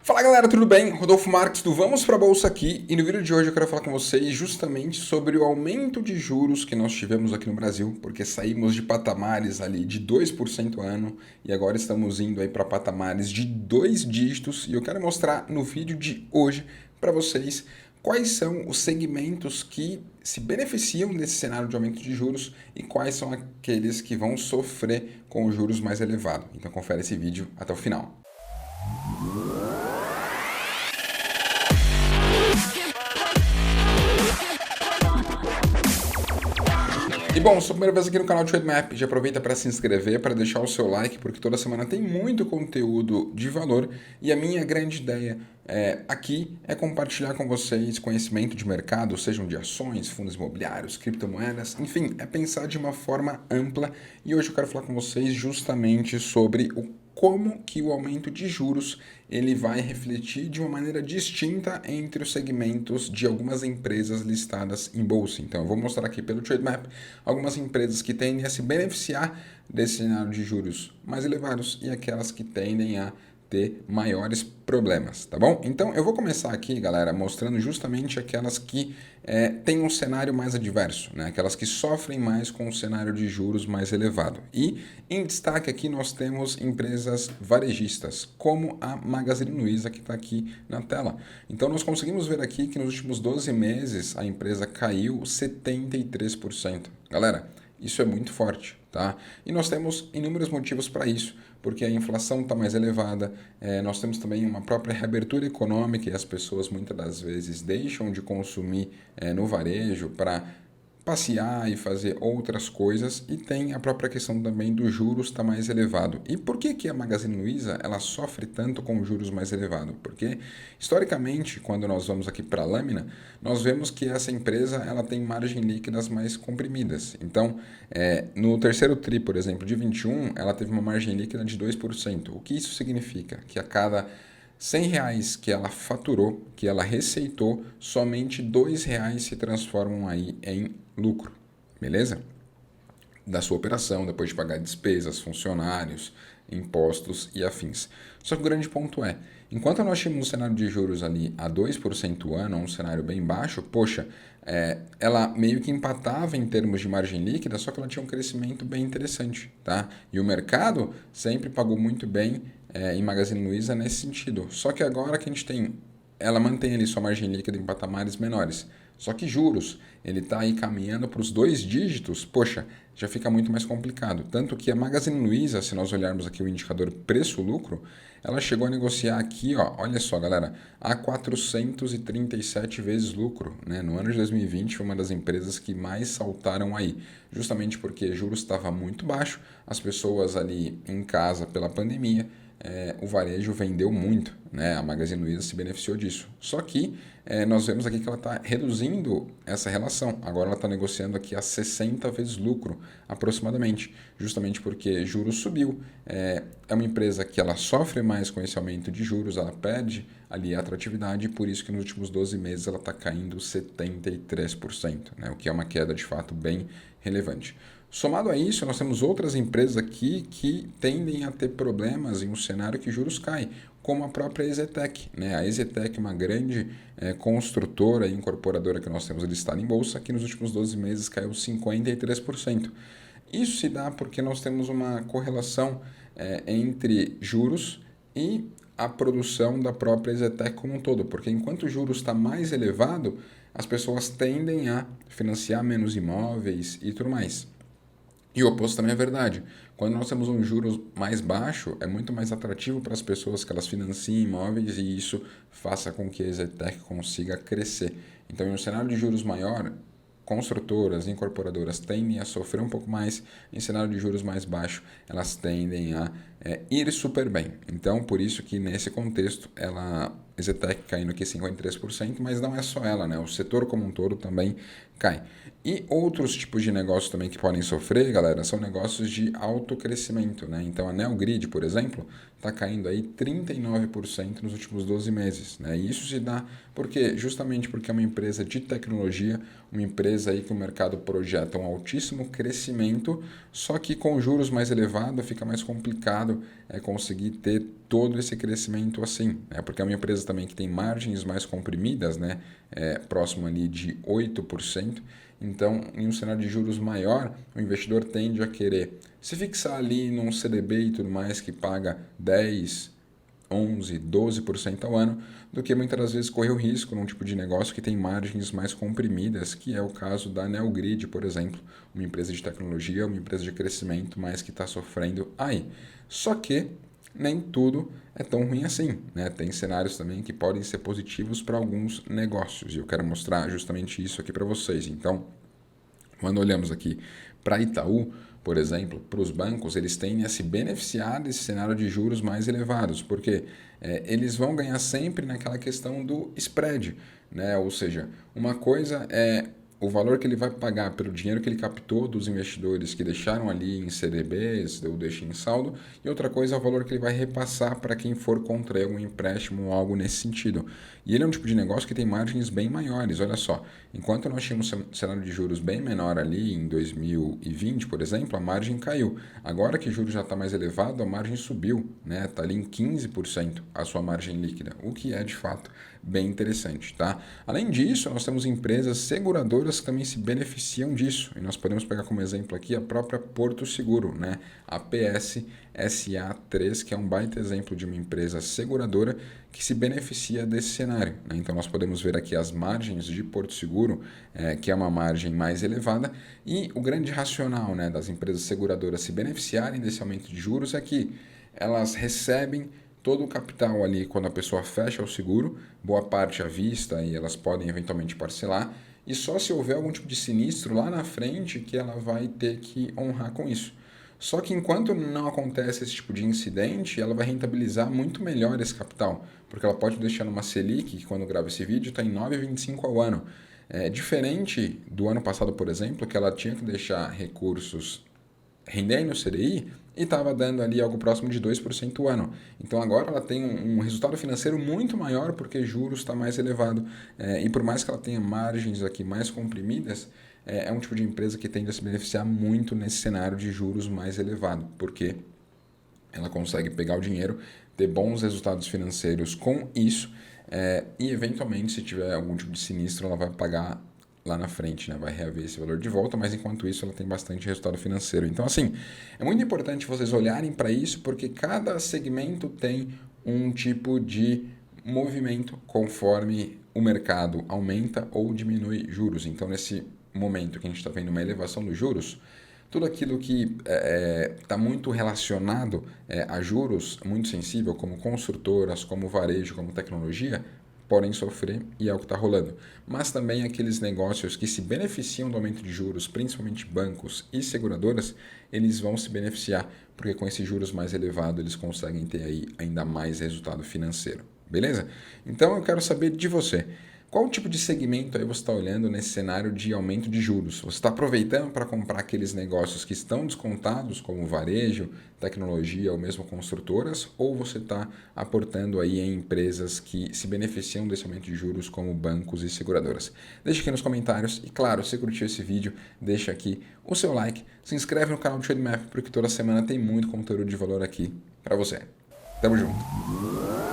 Fala galera, tudo bem? Rodolfo Marques do Vamos para a Bolsa aqui e no vídeo de hoje eu quero falar com vocês justamente sobre o aumento de juros que nós tivemos aqui no Brasil, porque saímos de patamares ali de 2% ano e agora estamos indo aí para patamares de dois dígitos e eu quero mostrar no vídeo de hoje para vocês quais são os segmentos que se beneficiam desse cenário de aumento de juros e quais são aqueles que vão sofrer com os juros mais elevados. Então confere esse vídeo até o final. E bom, se é a primeira vez aqui no canal de Trademap, já aproveita para se inscrever, para deixar o seu like, porque toda semana tem muito conteúdo de valor e a minha grande ideia aqui é compartilhar com vocês conhecimento de mercado, sejam de ações, fundos imobiliários, criptomoedas, enfim, é pensar de uma forma ampla e hoje eu quero falar com vocês justamente sobre como que o aumento de juros ele vai refletir de uma maneira distinta entre os segmentos de algumas empresas listadas em bolsa. Então, eu vou mostrar aqui pelo Trademap algumas empresas que tendem a se beneficiar desse cenário de juros mais elevados e aquelas que tendem a ter maiores problemas, tá bom? Então, eu vou começar aqui, galera, mostrando justamente aquelas que têm um cenário mais adverso, né? Aquelas que sofrem mais com o cenário de juros mais elevado. E, em destaque aqui, nós temos empresas varejistas, como a Magazine Luiza, que está aqui na tela. Então, nós conseguimos ver aqui que nos últimos 12 meses a empresa caiu 73%. Galera, isso é muito forte, tá? E nós temos inúmeros motivos para isso, porque a inflação está mais elevada, nós temos também uma própria reabertura econômica e as pessoas muitas das vezes deixam de consumir no varejo para passear e fazer outras coisas e tem a própria questão também dos juros está mais elevado. E por que que a Magazine Luiza ela sofre tanto com os juros mais elevados? Porque historicamente, quando nós vamos aqui para a lâmina, nós vemos que essa empresa ela tem margem líquidas mais comprimidas. Então, no terceiro tri, por exemplo, de 21, ela teve uma margem líquida de 2%. O que isso significa? Que a cada R$ 100 que ela faturou, que ela receitou, somente R$ 2 se transformam aí em lucro, beleza? Da sua operação, depois de pagar despesas, funcionários, impostos e afins. Só que o grande ponto é, enquanto nós tínhamos um cenário de juros ali a 2% ano, um cenário bem baixo, poxa, ela meio que empatava em termos de margem líquida, só que ela tinha um crescimento bem interessante, tá? E o mercado sempre pagou muito bem em Magazine Luiza nesse sentido. Só que agora que a gente tem, ela mantém ali sua margem líquida em patamares menores. Só que juros, ele está aí caminhando para os dois dígitos, poxa, já fica muito mais complicado. Tanto que a Magazine Luiza, se nós olharmos aqui o indicador preço-lucro, ela chegou a negociar aqui, ó, olha só, galera, a 437 vezes lucro, né? No ano de 2020 foi uma das empresas que mais saltaram aí, justamente porque juros estava muito baixo, as pessoas ali em casa pela pandemia, o varejo vendeu muito, né? A Magazine Luiza se beneficiou disso. Só que nós vemos aqui que ela está reduzindo essa relação. Agora ela está negociando aqui a 60 vezes lucro, aproximadamente, justamente porque juros subiu. É uma empresa que ela sofre mais com esse aumento de juros, ela perde ali a atratividade e por isso que nos últimos 12 meses ela está caindo 73%, né? O que é uma queda de fato bem relevante. Somado a isso, nós temos outras empresas aqui que tendem a ter problemas em um cenário que juros caem, como a própria EZTEC, né? A EZTEC é uma grande construtora e incorporadora que nós temos listada em bolsa, que nos últimos 12 meses caiu 53%. Isso se dá porque nós temos uma correlação entre juros e a produção da própria EZTEC como um todo, porque enquanto o juros está mais elevado, as pessoas tendem a financiar menos imóveis e tudo mais. E o oposto também é verdade. Quando nós temos um juros mais baixo, é muito mais atrativo para as pessoas que elas financiem imóveis e isso faça com que a EZTEC consiga crescer. Então, em um cenário de juros maior, construtoras, incorporadoras tendem a sofrer um pouco mais, em cenário de juros mais baixo, elas tendem a ir super bem. Então, por isso que nesse contexto, EZTEC caindo aqui 53%, mas não é só ela, né? O setor como um todo também cai. E outros tipos de negócios também que podem sofrer, galera, são negócios de alto crescimento, né? Então, a Neogrid, por exemplo, está caindo aí 39% nos últimos 12 meses, né? E isso se dá justamente porque é uma empresa de tecnologia, uma empresa empresa aí que o mercado projeta um altíssimo crescimento, só que com juros mais elevados fica mais complicado conseguir ter todo esse crescimento assim, né? Porque é uma empresa também que tem margens mais comprimidas, né? Próximo ali de 8%. Então, em um cenário de juros maior, o investidor tende a querer se fixar ali num CDB e tudo mais que paga 10, 11, 12% ao ano, do que muitas das vezes correr o risco num tipo de negócio que tem margens mais comprimidas, que é o caso da Neogrid, por exemplo, uma empresa de tecnologia, uma empresa de crescimento, mas que está sofrendo aí. Só que nem tudo é tão ruim assim, né? Tem cenários também que podem ser positivos para alguns negócios, e eu quero mostrar justamente isso aqui para vocês. Então, quando olhamos aqui para Itaú, por exemplo, para os bancos, eles tendem a se beneficiar desse cenário de juros mais elevados, porque eles vão ganhar sempre naquela questão do spread, né? Ou seja, uma coisa é o valor que ele vai pagar pelo dinheiro que ele captou dos investidores que deixaram ali em CDBs ou deixam em saldo, e outra coisa é o valor que ele vai repassar para quem for contrair algum empréstimo ou algo nesse sentido. E ele é um tipo de negócio que tem margens bem maiores. Olha só, enquanto nós tínhamos um cenário de juros bem menor ali em 2020, por exemplo, a margem caiu. Agora que o juros já está mais elevado, a margem subiu, né? Está ali em 15% a sua margem líquida, o que é de fato bem interessante, tá? Além disso, nós temos empresas seguradoras que também se beneficiam disso, e nós podemos pegar como exemplo aqui a própria Porto Seguro, né? A PSSA3, que é um baita exemplo de uma empresa seguradora que se beneficia desse cenário, né? Então nós podemos ver aqui as margens de Porto Seguro, que é uma margem mais elevada, e o grande racional, né, das empresas seguradoras se beneficiarem desse aumento de juros é que elas recebem todo o capital ali quando a pessoa fecha o seguro, boa parte à vista, e elas podem eventualmente parcelar, e só se houver algum tipo de sinistro lá na frente que ela vai ter que honrar com isso. Só que enquanto não acontece esse tipo de incidente, ela vai rentabilizar muito melhor esse capital, porque ela pode deixar numa Selic, que quando grava esse vídeo está em 9,25 ao ano. É diferente do ano passado, por exemplo, que ela tinha que deixar recursos rendendo o CDI e estava dando ali algo próximo de 2% ao ano. Então agora ela tem um resultado financeiro muito maior porque juros está mais elevado. E por mais que ela tenha margens aqui mais comprimidas, é um tipo de empresa que tende a se beneficiar muito nesse cenário de juros mais elevado, porque ela consegue pegar o dinheiro, ter bons resultados financeiros com isso, e eventualmente, se tiver algum tipo de sinistro, ela vai pagar lá na frente, né? Vai reaver esse valor de volta, mas enquanto isso ela tem bastante resultado financeiro. Então, assim, é muito importante vocês olharem para isso, porque cada segmento tem um tipo de movimento conforme o mercado aumenta ou diminui juros. Então, nesse momento que a gente está vendo uma elevação dos juros, tudo aquilo que está muito relacionado a juros, muito sensível, como construtoras, como varejo, como tecnologia, podem sofrer e é o que está rolando. Mas também aqueles negócios que se beneficiam do aumento de juros, principalmente bancos e seguradoras, eles vão se beneficiar, porque com esses juros mais elevados eles conseguem ter aí ainda mais resultado financeiro. Beleza? Então eu quero saber de você. Qual tipo de segmento aí você está olhando nesse cenário de aumento de juros? Você está aproveitando para comprar aqueles negócios que estão descontados, como varejo, tecnologia ou mesmo construtoras, ou você está aportando aí em empresas que se beneficiam desse aumento de juros, como bancos e seguradoras? Deixa aqui nos comentários e, claro, se curtiu esse vídeo, deixa aqui o seu like, se inscreve no canal do Trademap, porque toda semana tem muito conteúdo de valor aqui para você. Tamo junto!